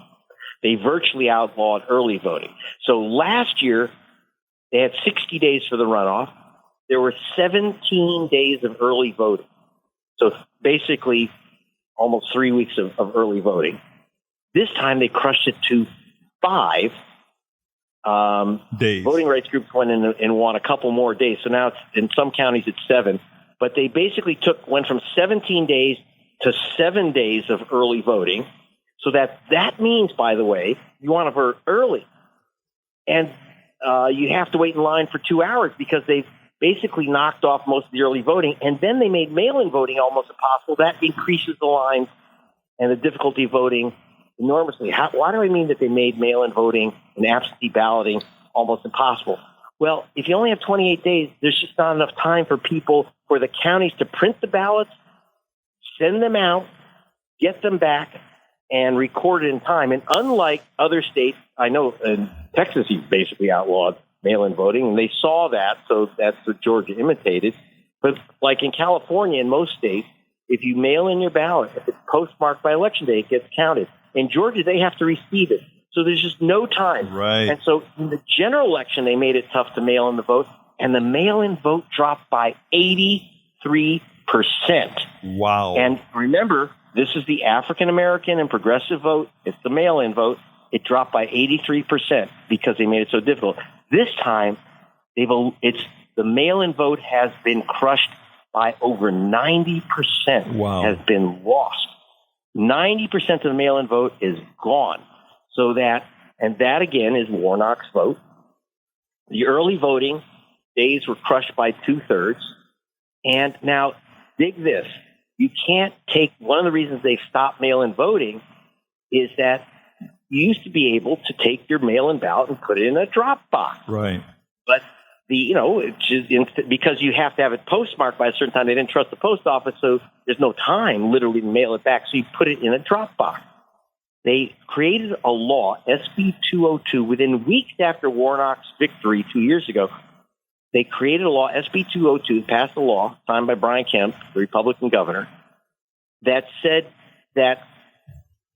They virtually outlawed early voting. So last year, they had 60 days for the runoff. There were 17 days of early voting. So basically almost 3 weeks of early voting. This time they crushed it to 5 days. Voting rights groups went in and won a couple more days. So now it's, in some counties it's 7. But they basically went from 17 days to 7 days of early voting. So that means, by the way, you want to vote early. And you have to wait in line for 2 hours because they've basically knocked off most of the early voting. And then they made mail-in voting almost impossible. That increases the lines and the difficulty of voting enormously. Why do I mean that they made mail-in voting and absentee balloting almost impossible? Well, if you only have 28 days, there's just not enough time for the counties to print the ballots, send them out, get them back, and record it in time. And unlike other states, I know in Texas, you basically outlawed mail-in voting, and they saw that, so that's what Georgia imitated. But like in California and most states, if you mail in your ballot, if it's postmarked by Election Day, it gets counted. In Georgia, they have to receive it. So there's just no time. Right. And so in the general election, they made it tough to mail in the vote, and the mail-in vote dropped by 83%. Wow. And remember, this is the African-American and progressive vote. It's the mail-in vote. It dropped by 83% because they made it so difficult. This time, the mail-in vote has been crushed by over 90%. Wow. Has been lost. 90% of the mail-in vote is gone. So that again is Warnock's vote. The early voting days were crushed by 2/3. And now, dig this. You can't take, one of the reasons they've stopped mail-in voting is that you used to be able to take your mail-in ballot and put it in a drop box. Right. But because you have to have it postmarked by a certain time, they didn't trust the post office, so there's no time literally to mail it back. So you put it in a drop box. They created a law, SB 202, within weeks after Warnock's victory 2 years ago. They created a law, SB 202, passed a law signed by Brian Kemp, the Republican governor, that said that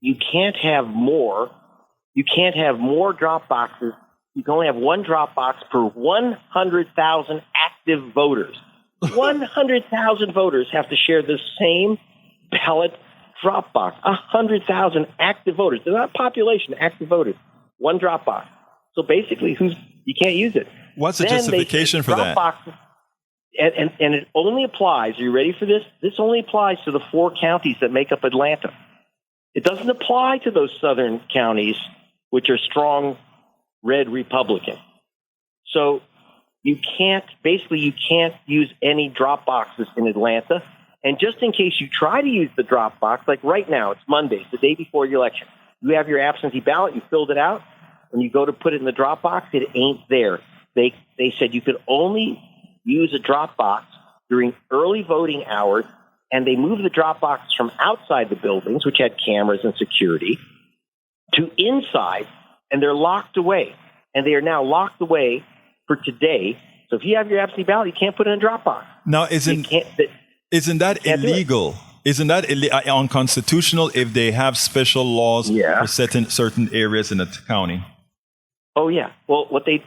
you can't have more drop boxes. You can only have one drop box per 100,000 active voters. 100,000 voters have to share the same ballot drop box. 100,000 active voters. They're not population, active voters. One drop box. So basically, you can't use it. What's the justification for that? And it only applies, are you ready for this? This only applies to the 4 counties that make up Atlanta. It doesn't apply to those southern counties, which are strong red Republican. So you can't use any drop boxes in Atlanta. And just in case you try to use the drop box, like right now, it's Monday, it's the day before the election. You have your absentee ballot, you filled it out. When you go to put it in the drop box, it ain't there. They said you could only use a drop box during early voting hours, and they moved the drop boxes from outside the buildings, which had cameras and security, to inside, and they're locked away. And they are now locked away for today. So if you have your absentee ballot, you can't put it in a drop box. Now, isn't that illegal? Isn't that unconstitutional if they have special laws for certain areas in the county? Oh, yeah. Well, what they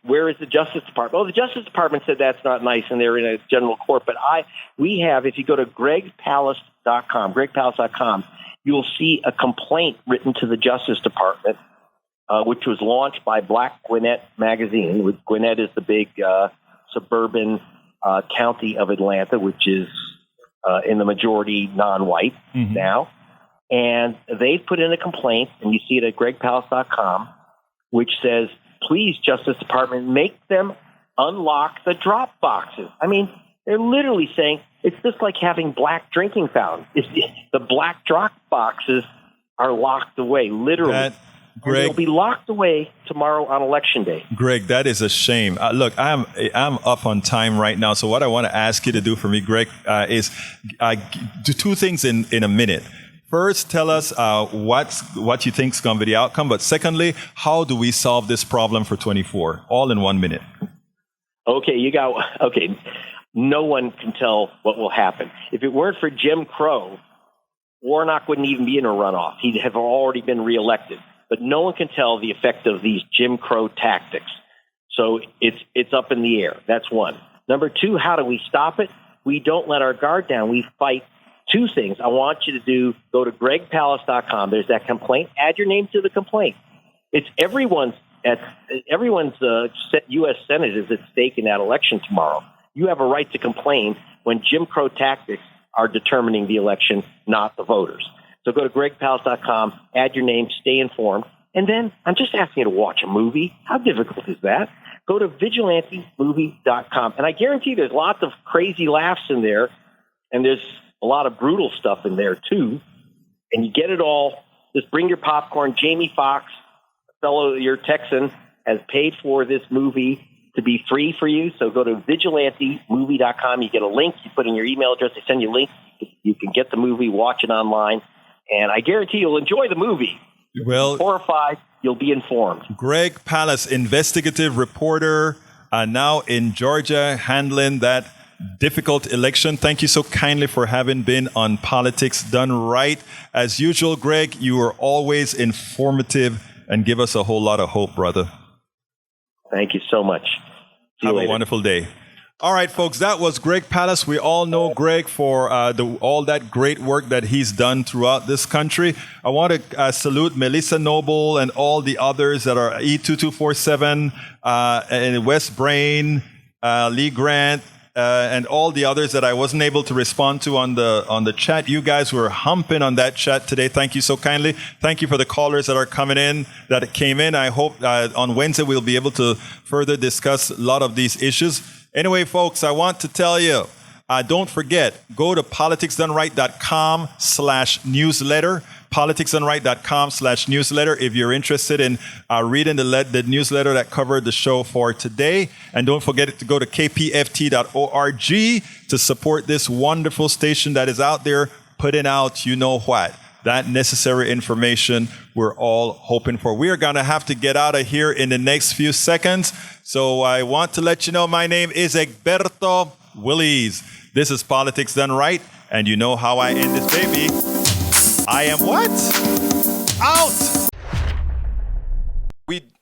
where is the Justice Department? Well, the Justice Department said that's not nice, and they're in a general court. But we have, if you go to gregpalast.com, you'll see a complaint written to the Justice Department, which was launched by Black Gwinnett magazine. Gwinnett is the big suburban county of Atlanta, which is in the majority non-white now. And they've put in a complaint, and you see it at gregpalast.com, which says, please, Justice Department, make them unlock the drop boxes. I mean, they're literally saying it's just like having black drinking fountains. The black drop boxes are locked away, literally. Greg, they'll be locked away tomorrow on Election Day. Greg, that is a shame. Look, I'm up on time right now, so what I want to ask you to do for me, Greg, is do 2 things in a minute. First, tell us what you think is going to be the outcome. But secondly, how do we solve this problem for 24? All in 1 minute. Okay, no one can tell what will happen. If it weren't for Jim Crow, Warnock wouldn't even be in a runoff. He'd have already been reelected. But no one can tell the effect of these Jim Crow tactics. So it's up in the air. That's one. Number 2, how do we stop it? We don't let our guard down. We fight. 2 things I want you to go to gregpalast.com. There's that complaint. Add your name to the complaint. It's everyone's U.S. Senate is at stake in that election tomorrow. You have a right to complain when Jim Crow tactics are determining the election, not the voters. So go to gregpalast.com, add your name, stay informed. And then I'm just asking you to watch a movie. How difficult is that? Go to vigilantemovie.com. And I guarantee there's lots of crazy laughs in there, and there's a lot of brutal stuff in there, too. And you get it all. Just bring your popcorn. Jamie Foxx, your Texan, has paid for this movie to be free for you. So go to vigilantemovie.com. You get a link. You put in your email address. They send you a link. You can get the movie, watch it online. And I guarantee you'll enjoy the movie. Well, 4 or 5, you'll be informed. Greg Palast, investigative reporter, now in Georgia, handling that difficult election. Thank you so kindly for having been on Politics Done Right. As usual, Greg, you are always informative and give us a whole lot of hope, brother. Thank you so much. Have a wonderful day. All right, folks, that was Greg Palast. We all know Greg for all that great work that he's done throughout this country. I want to salute Melissa Noble and all the others that are E2247, and West Brain, Lee Grant, and all the others that I wasn't able to respond to on the chat. You guys were humping on that chat today. Thank you so kindly. Thank you for the callers that are coming in, that came in. I hope on Wednesday we'll be able to further discuss a lot of these issues. Anyway, folks, I want to tell you, don't forget, go to politicsdoneright.com/newsletter. politicsdoneright.com/newsletter if you're interested in reading the newsletter that covered the show for today. And don't forget to go to kpft.org to support this wonderful station that is out there putting out you know what. That necessary information we're all hoping for. We are going to have to get out of here in the next few seconds. So I want to let you know my name is Egberto Willies. This is Politics Done Right. And you know how I end this baby. I am what? Out!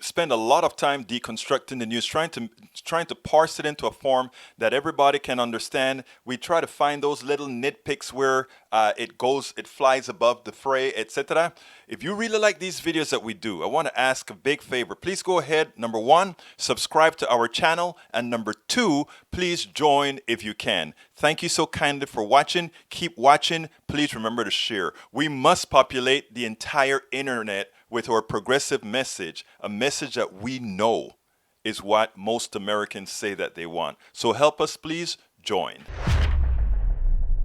spend a lot of time deconstructing the news, trying to parse it into a form that everybody can understand. We try to find those little nitpicks where it flies above the fray, etc. If you really like these videos that we do, I want to ask a big favor. Please go ahead, number one, subscribe to our channel, and number two, please join if you can. Thank you so kindly for watching. Keep watching. Please remember to share. We must populate the entire internet with our progressive message, a message that we know is what most Americans say that they want. So help us, please join.